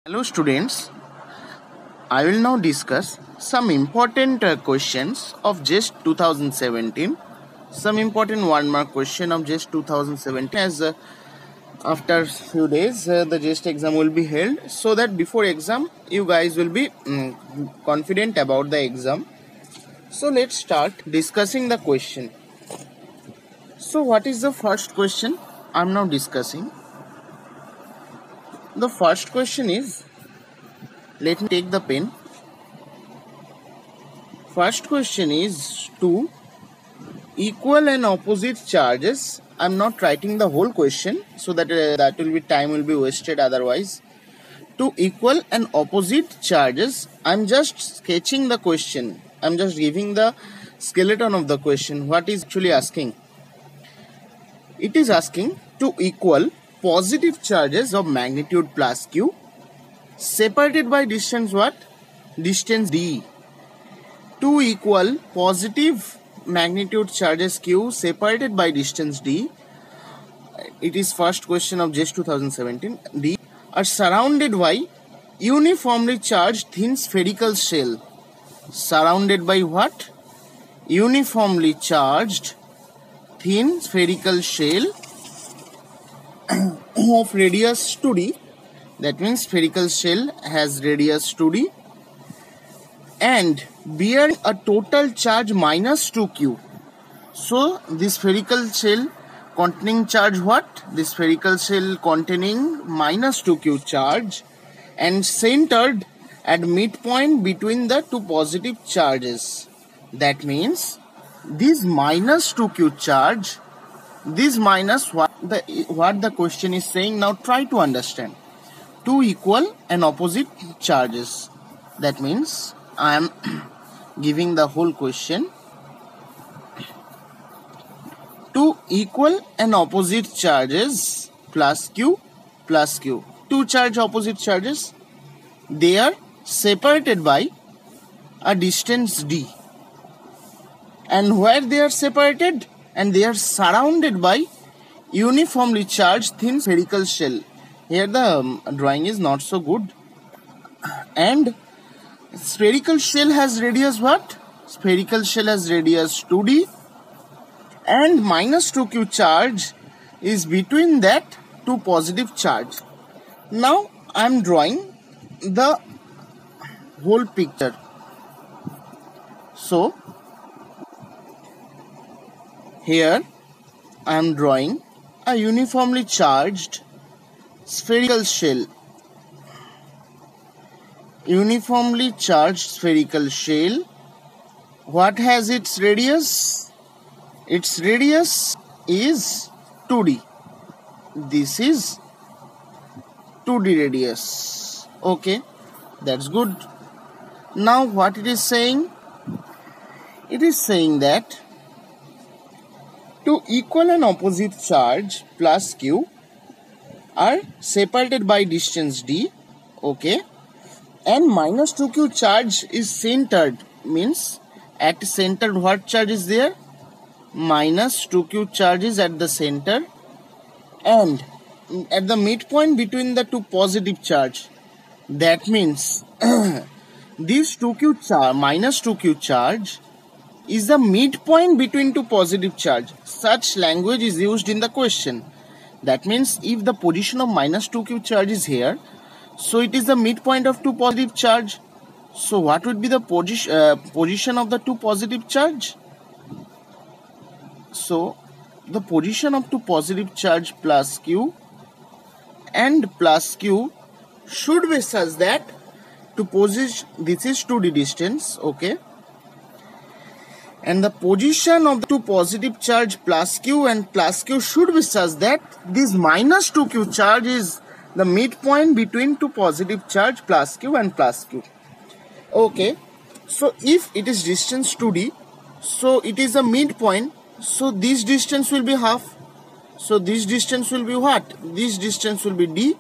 Hello students, I will now discuss some important questions of JEST 2017. Some important 1 mark question of JEST 2017 as after few days the JEST exam will be held, so that before exam you guys will be confident about the exam. So let's start discussing the question. So what is the first question I am now discussing? The first question is, let me take the pen. First question is, two equal and opposite charges. I'm not writing the whole question so that time will be wasted otherwise. Two equal and opposite charges. I'm just sketching the question. I'm just giving the skeleton of the question. What is actually asking? It is asking two equal positive charges of magnitude plus q separated by distance what? Distance d. Two equal positive magnitude charges q separated by distance d. It is first question of JEST 2017. D are surrounded by uniformly charged thin spherical shell. Surrounded by what? Uniformly charged thin spherical shell of radius 2d. That means spherical shell has radius 2d and bearing a total charge minus 2q. So this spherical shell containing charge what? This spherical shell containing minus 2q charge and centered at midpoint between the two positive charges. That means this minus 2q charge, this minus what the question is saying. Now try to understand. Two equal and opposite charges. That means I am giving the whole question. Two equal and opposite charges plus q. Two charge opposite charges. They are separated by a distance d. And where they are separated? And they are surrounded by uniformly charged thin spherical shell. Here the drawing is not so good. And spherical shell has radius what? Spherical shell has radius 2d and minus 2q charge is between that two positive charge. Now I am drawing the whole picture. So here I am drawing a uniformly charged spherical shell. Uniformly charged spherical shell. What has its radius? Its radius is 2d. This is 2d radius. Okay, that's good. Now what it is saying? It is saying that two equal and opposite charge plus q are separated by distance d. Okay, and minus 2q charge is centered, means at center what charge is there? Minus 2q charge is at the center and at the midpoint between the two positive charge. That means this 2q charge, minus 2q charge is the midpoint between two positive charge. Such language is used in the question. That means if the position of minus 2q charge is here, so it is the midpoint of two positive charge. So what would be the position of the two positive charge? So the position of two positive charge plus q and plus q should be such that to position, this is 2d distance, okay, and the position of the two positive charge plus q and plus q should be such that this minus 2q charge is the midpoint between two positive charge plus q and plus q. Okay, so if it is distance 2d, so it is a midpoint, so this distance will be half. So this distance will be what? This distance will be d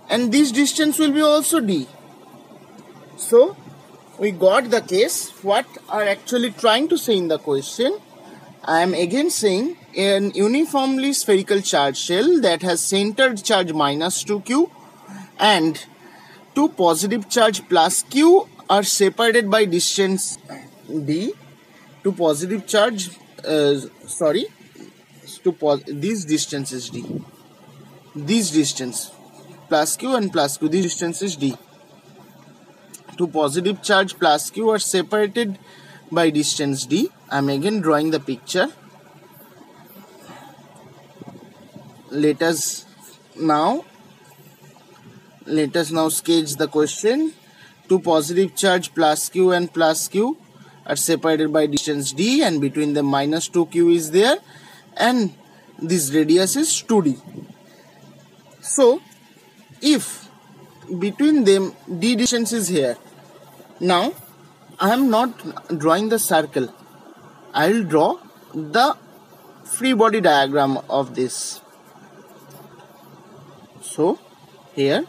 and this distance will be also d. So we got the case what are actually trying to say in the question. I am again saying an uniformly spherical charge shell that has centered charge minus 2q and two positive charge plus q are separated by distance d. Two positive charge, this distance is d. This distance plus q and plus q, this distance is d. Two positive charge plus q are separated by distance d. I am again drawing the picture. Let us now sketch the question. Two positive charge plus q and plus q are separated by distance d, and between them minus 2q is there, and this radius is 2d. So if between them d distance is here, now I am not drawing the circle, I will draw the free body diagram of this. So here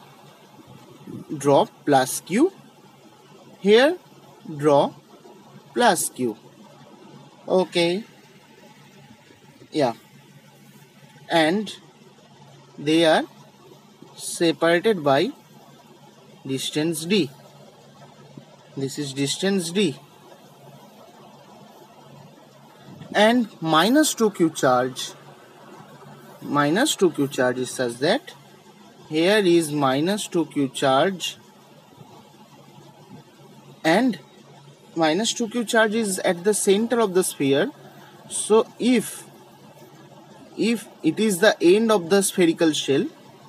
draw plus q, here draw plus q. Okay, yeah, and they are separated by distance d. This is distance d, and minus 2q charge is such that here is minus 2q charge, and minus 2q charge is at the center of the sphere. So if it is the end of the spherical shell,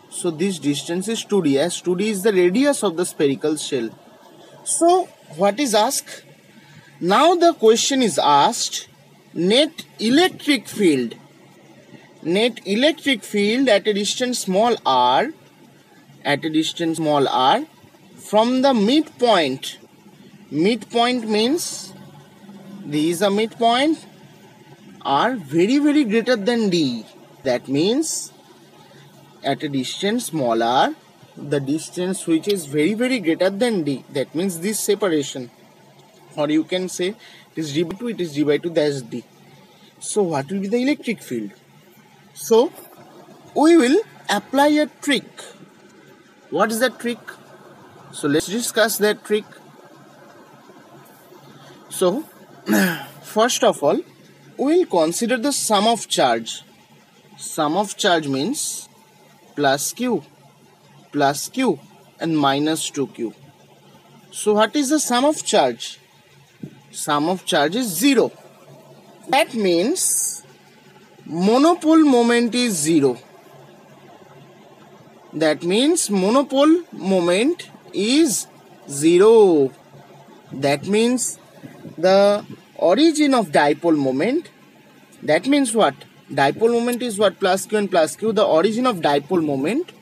so this distance is 2d, as 2d is the radius of the spherical shell. So what is asked? Now the question is asked, net electric field at a distance small r, from the midpoint. Midpoint means this is a midpoint, r very greater than d. That means at a distance small r, the distance which is very greater than d. That means this separation, or you can say it is d by 2, it is d by 2, that is d. So what will be the electric field? So we will apply a trick. What is that trick? So let's discuss that trick. So first of all, we will consider the sum of charge. Sum of charge means plus q and minus 2q. So what is the sum of charge? Sum of charge is 0. That means monopole moment is 0. That means monopole moment is 0. That means the origin of dipole moment, that means what? Dipole moment is what? Plus q and plus q. The origin of dipole moment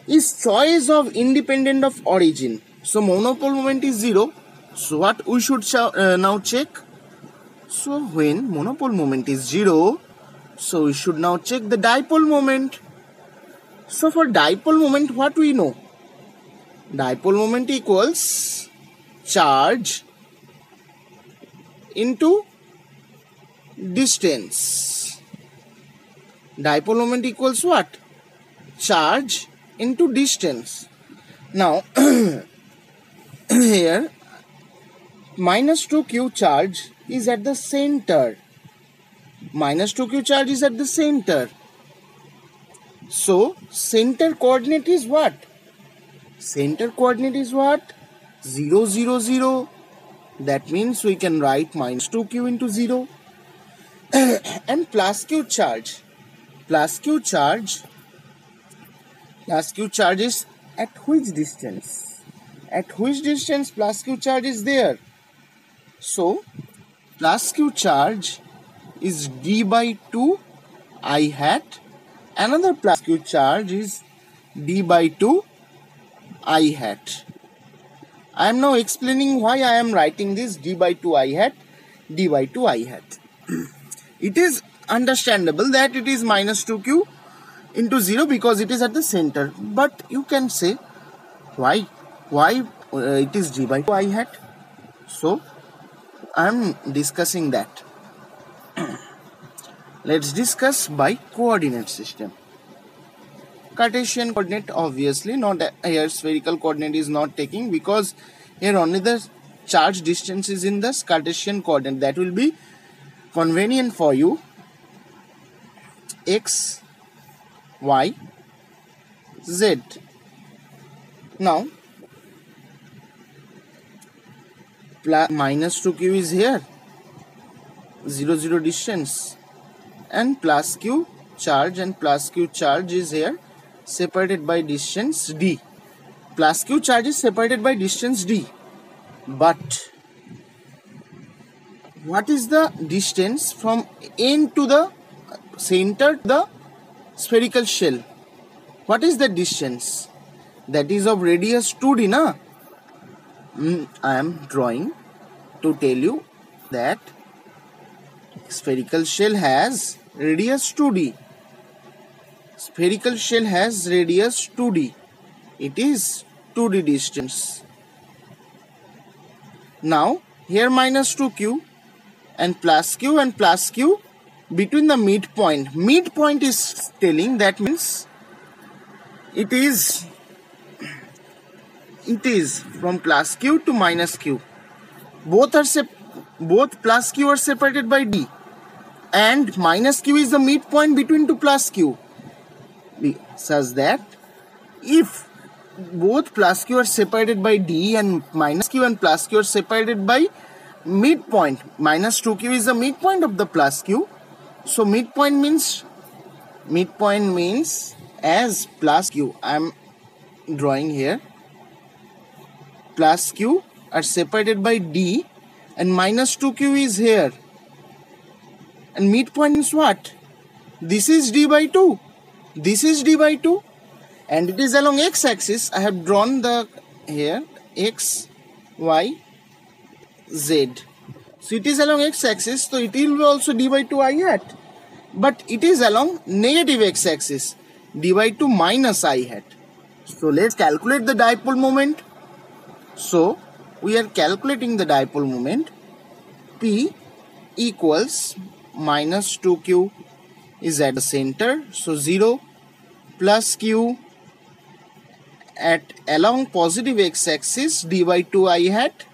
is choice of independent of origin. So monopole moment is 0. So what we should now check? So when monopole moment is 0, so we should now check the dipole moment. So for dipole moment, what we know? Dipole moment equals charge into distance. Dipole moment equals what? Charge into distance. Now here minus 2q charge is at the center. Minus 2q charge is at the center. So center coordinate is what? Center coordinate is what? 0, 0, 0. That means we can write minus 2q into 0. And plus q charge. Plus q charge is at which distance? At which distance plus q charge is there? So plus q charge is d by 2 I hat. Another plus q charge is d by 2 I hat. I am now explaining why I am writing this d by 2 I hat, d by 2 I hat. It is understandable that it is minus 2q into 0 because it is at the center. But you can say why it is d by 2 I hat. So I am discussing that. Let's discuss by coordinate system. Cartesian coordinate, obviously not here. Spherical coordinate is not taking, because here only the charge distance is in the Cartesian coordinate. That will be convenient for you. X, Y, Z. Now minus 2q is here, 0 0 distance, and plus q charge and plus q charge is here, separated by distance d. Plus q charge is separated by distance d. But what is the distance from end to the center to the spherical shell? What is the distance? That is of radius 2d, na? I am drawing to tell you that spherical shell has radius 2d. Spherical shell has radius 2d. It is 2d distance. Now here minus 2q and plus q between the midpoint. Midpoint is telling, that means it is from plus q to minus q. Both plus q are separated by d, and minus q is the midpoint between two plus q, such that if both plus q are separated by d and minus q and plus q are separated by midpoint, minus 2q is the midpoint of the plus q. So midpoint means as plus q, I am drawing here, plus q are separated by d and minus 2q is here, and midpoint means what? This is d by 2, this is d by 2, and it is along x-axis. I have drawn the here x, y, z. So it is along x-axis, so it will be also d by 2 I hat, but it is along negative x-axis, d by 2 minus I hat. So let's calculate the dipole moment. So we are calculating the dipole moment. P equals minus 2q is at the center, so 0 plus q at along positive x-axis, d by 2 I hat.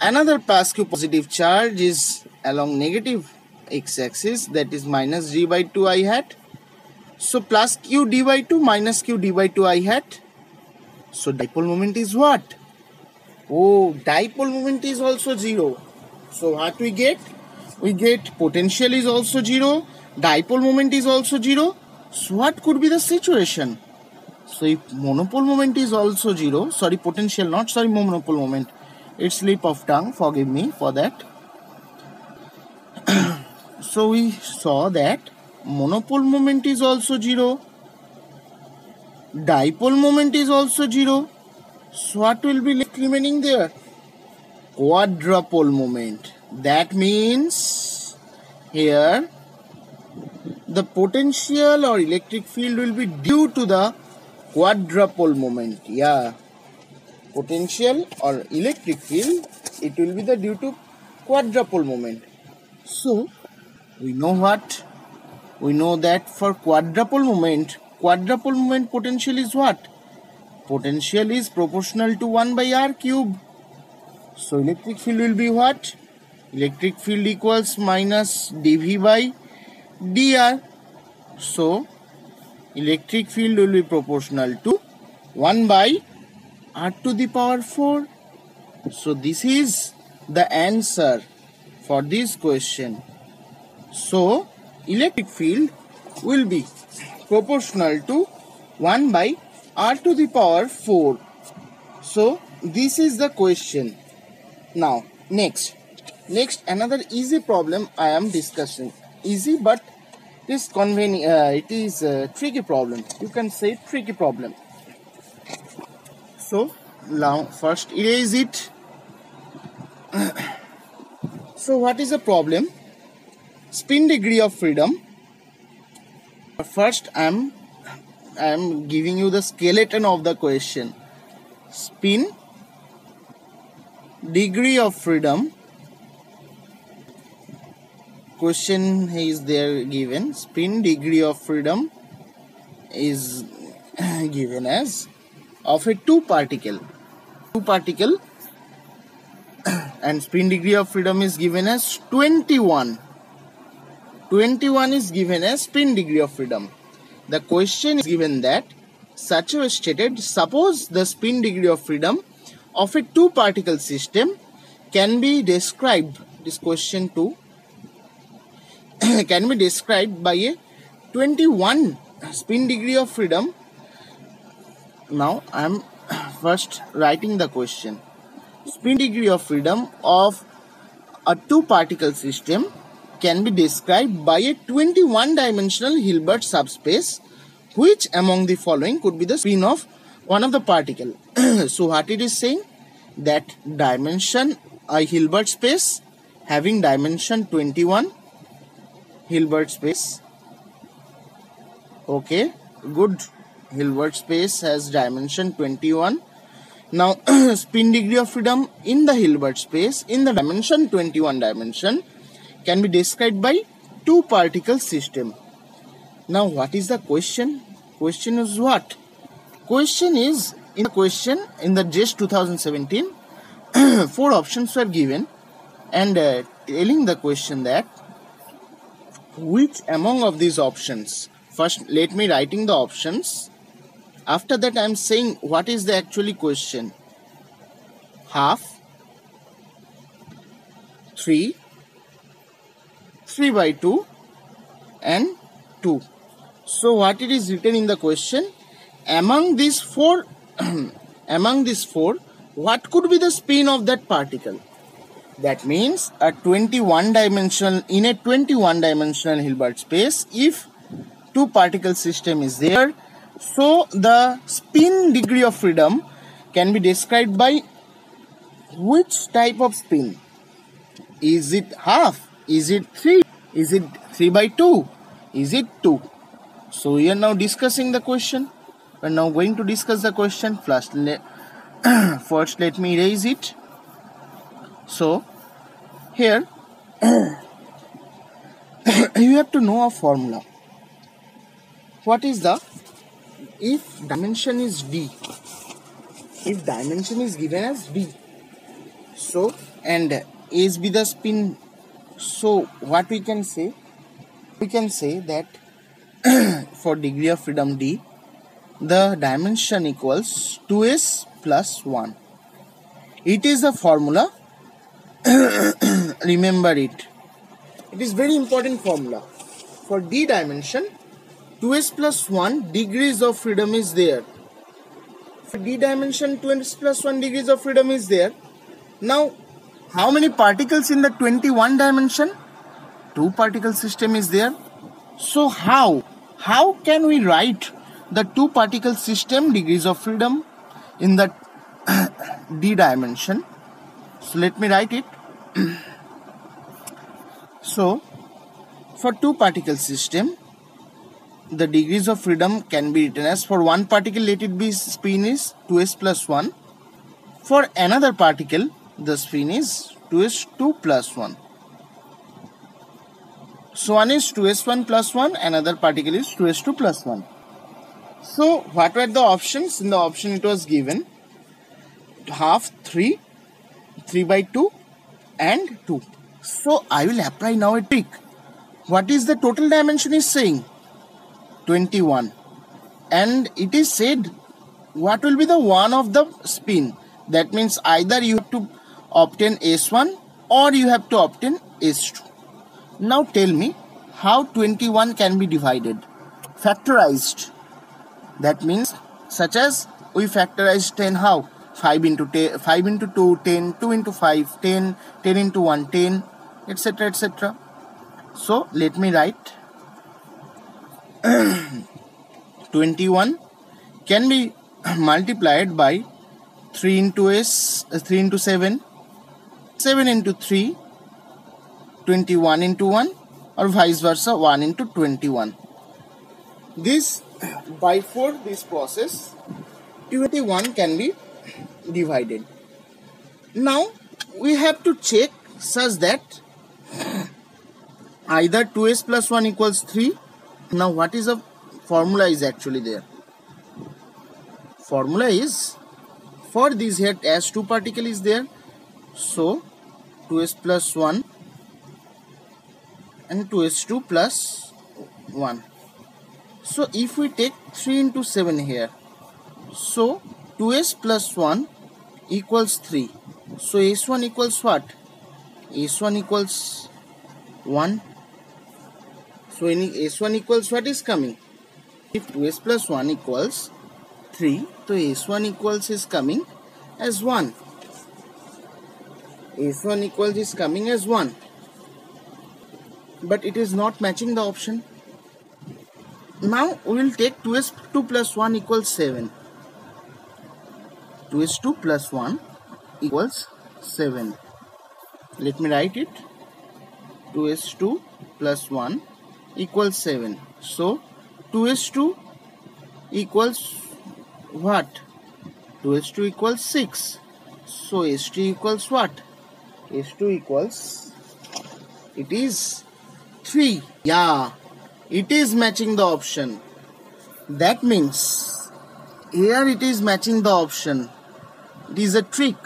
Another plus q positive charge is along negative x-axis, that is minus d by 2 I hat. So plus q d by 2 minus q d by 2 I hat. So dipole moment is what? Oh, dipole moment is also 0. So what we get? We get potential is also 0, dipole moment is also 0. So what could be the situation? So if monopole moment is also 0, sorry, potential, not sorry, monopole moment. It's slip of tongue, forgive me for that. So we saw that monopole moment is also 0, dipole moment is also 0. So what will be left remaining there? Quadrupole moment. That means here the potential or electric field will be due to the quadrupole moment. Yeah, potential or electric field, it will be the due to quadrupole moment. So we know what? We know that for quadrupole moment potential is what? Potential is proportional to 1 by r cube. So electric field will be what? Electric field equals minus dv by dr. So electric field will be proportional to 1 by r to the power 4. So this is the answer for this question. So electric field will be proportional to 1 by r to the power 4. So this is the question. Now next another easy problem I am discussing. Easy, but it is it is a tricky problem. You can say tricky problem. So now first erase it. So what is the problem? Spin degree of freedom. First I am giving you the skeleton of the question. Spin degree of freedom. Question is there given. Spin degree of freedom is given as of a two particle and spin degree of freedom is given as 21. 21 is given as spin degree of freedom. The question is given that such as stated, suppose the spin degree of freedom of a two particle system can be described, this question 2 can be described by a 21 spin degree of freedom. Now I am first writing the question. Spin degree of freedom of a two particle system can be described by a 21 dimensional Hilbert subspace. Which among the following could be the spin of one of the particle? So what it is saying, that dimension a Hilbert space having dimension 21 Hilbert space. Okay, good. Hilbert space has dimension 21. Now spin degree of freedom in the Hilbert space in the dimension 21 dimension can be described by two particle system. Now what is the question? Question is what? Question is, in the question in the JEST 2017 four options were given and telling the question that which among of these options. First let me writing the options. After that I am saying what is the actually question. Half, 3, 3 by 2 and 2. So what it is written in the question, among these four what could be the spin of that particle? That means a 21 dimensional Hilbert space, if two particle system is there, so the spin degree of freedom can be described by which type of spin? Is it half? Is it 3? Is it 3 by 2? Is it 2? So we are now discussing the question. We are now going to discuss the question. First let me erase it. So here you have to know a formula. What is the, if dimension is d, if dimension is given as d, so and is be the spin, so what we can say? We can say that for degree of freedom d, the dimension equals 2s plus 1. It is a formula. Remember it. It is very important formula. For d dimension, 2s plus 1 degrees of freedom is there. For d dimension, 2s plus 1 degrees of freedom is there. Now, how many particles in the 21 dimension? Two particle system is there. So how can we write the two particle system degrees of freedom in the d dimension? So let me write it. So for two particle system, the degrees of freedom can be written as, for one particle let it be spin is 2s plus 1. For another particle the spin is 2s2 plus 1. So one is 2s1 plus 1, another particle is 2s2 plus 1. So what were the options? In the option it was given half, 3, 3 by 2 and 2. So I will apply now a trick. What is the total dimension is saying? 21. And it is said what will be the one of the spin. That means either you have to obtain S1 or you have to obtain S2. Now tell me how 21 can be divided. Factorized. That means such as we factorize 10 how? 5 into 10, 5 into 2, 10, 2 into 5, 10, 10 into 1, 10, etc. etc. So let me write 21 can be multiplied by 3 into 7, 7 into 3, 21 into 1, or vice versa, 1 into 21. This by 4 this process 21 can be divided. Now we have to check such that either 2s plus 1 equals 3. Now what is the formula is actually there. Formula is, for this here as 2 particle is there, so 2s plus 1 and 2s2 plus 1. So if we take 3 into 7 here, so 2s plus 1 equals 3. So s1 equals what? s1 equals 1. So in s1 equals what is coming? If 2s plus 1 equals 3, so s1 equals is coming as 1. s1 equals is coming as 1. But it is not matching the option. Now we will take 2s2 plus 1 equals 7. 2s2 plus 1 equals 7. Let me write it. 2s2 plus 1 equals 7. So 2s2 equals what? 2s2 equals 6. So s2 equals what? s2 equals, it is 3. Yeah, it is matching the option. That means here it is matching the option. It is a trick.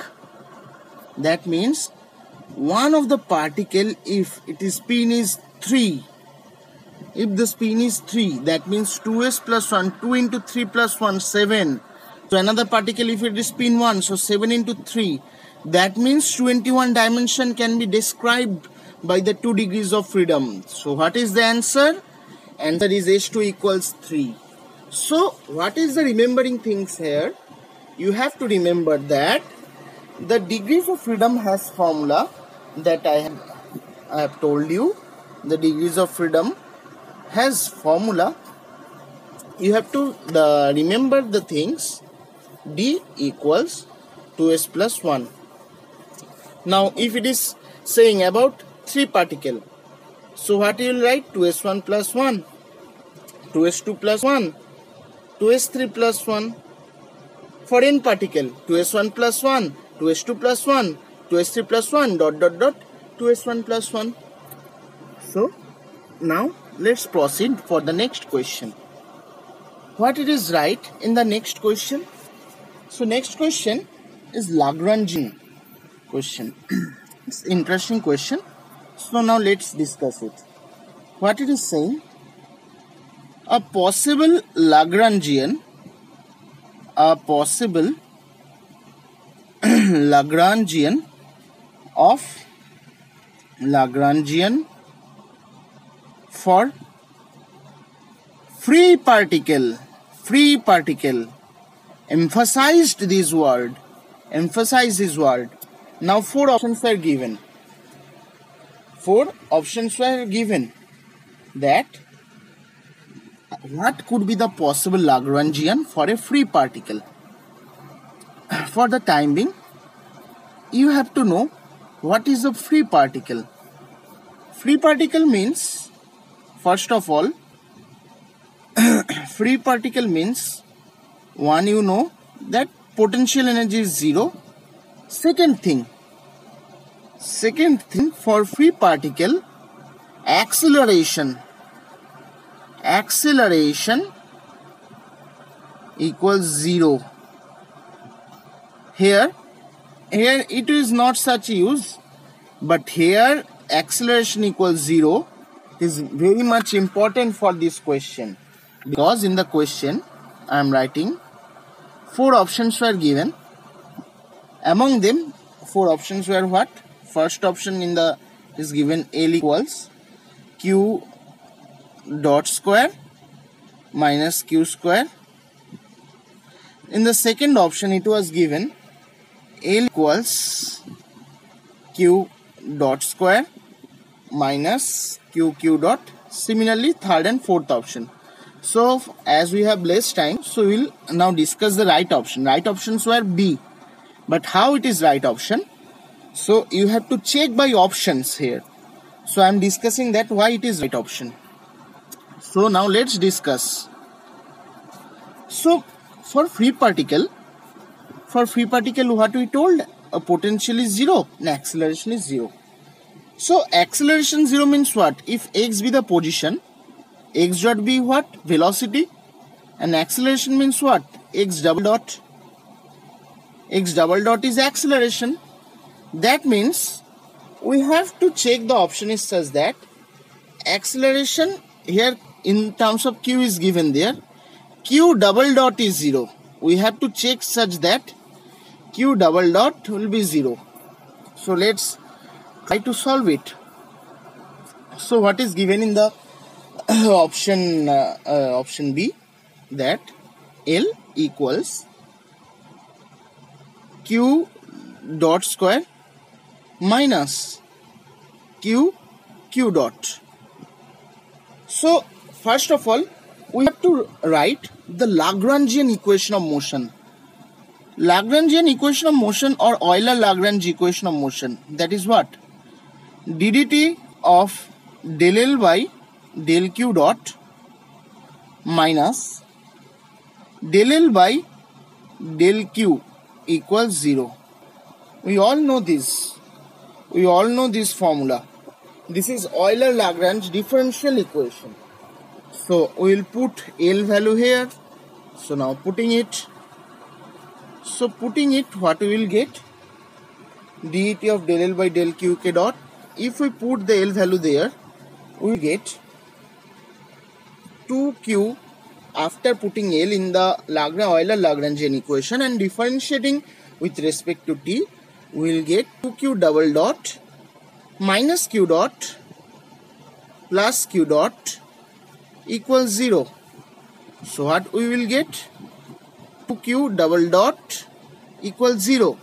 That means one of the particle, if its spin is 3, if the spin is 3, that means 2s plus 1, 2 into 3 plus 1, 7. So another particle, if it is spin 1, so 7 into 3. That means 21 dimension can be described by the 2 degrees of freedom. So what is the answer? Answer is s2 equals 3. So what is the remembering things here? You have to remember that the degrees of freedom has formula that I have told you. The degrees of freedom has formula. You have to remember the things. D equals 2s plus 1. Now if it is saying about 3 particle, so what you will write? 2s1 plus 1, 2s2 plus 1, 2s3 plus 1. For n particle, 2s1 plus 1, 2s2 plus 1, 2s3 plus 1, dot dot dot, 2s1 plus 1. So now let's proceed for the next question. What it is right in the next question? So next question is Lagrangian question. It's interesting question. So now let's discuss it. What it is saying? A possible Lagrangian for free particle, emphasized this word. Now 4 options were given. That what could be the possible Lagrangian for a free particle. For the time being, you have to know what is a free particle. Free particle means, first of all, free particle means, one, you know that potential energy is 0. Second thing for free particle, acceleration equals 0. Here it is not such use, but here acceleration equals 0 is very much important for this question, because in the question I am writing 4 options were given. Among them 4 options were what? First option is given L equals q dot square minus q square. In the second option it was given L equals q dot square minus q dot. Similarly third and fourth option. So as we have less time, so we will now discuss the right option. Right options were B. But how it is right option? So you have to check by options here. So I am discussing that why it is right option. So now let's discuss. So for free particle what we told? A potential is 0 and acceleration is 0. So acceleration 0 means what? If x be the position, x dot be what? Velocity. And acceleration means what? X double dot. X double dot is acceleration. That means we have to check the option is such that acceleration here in terms of q is given there. Q double dot is 0. We have to check such that q double dot will be 0. So let's try to solve it. So what is given in the option B? That L equals q dot square minus q dot. So first of all, we have to write the Lagrangian equation of motion. Lagrangian equation of motion or Euler-Lagrange equation of motion. That is what? ddt of del L by del Q dot minus del L by del Q equals 0. We all know this. We all know this formula. This is Euler-Lagrange differential equation. So we will put L value here. So now putting it. So putting it, what we will get? dt of del L by del Q k dot. If we put the L value there, we will get 2q after putting L in the Euler-Lagrangian equation and differentiating with respect to t, we will get 2q double dot minus q dot plus q dot equals 0. So what we will get? 2q double dot equals 0.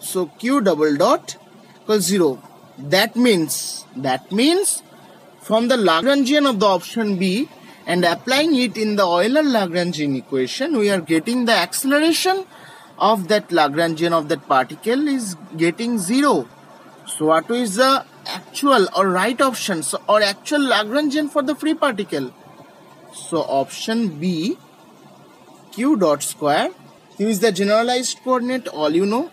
So q double dot equals 0. That means from the Lagrangian of the option B and applying it in the Euler-Lagrangian equation, we are getting the acceleration of that Lagrangian of that particle is getting 0. So what is the actual or right option or actual Lagrangian for the free particle? So option B, q dot square, q is the generalized coordinate, all you know,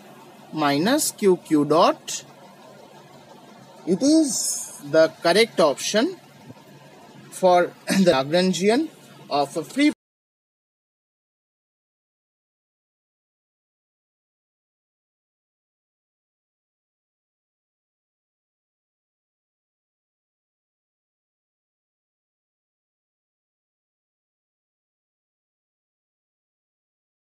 minus q dot. It is the correct option for the Lagrangian of a free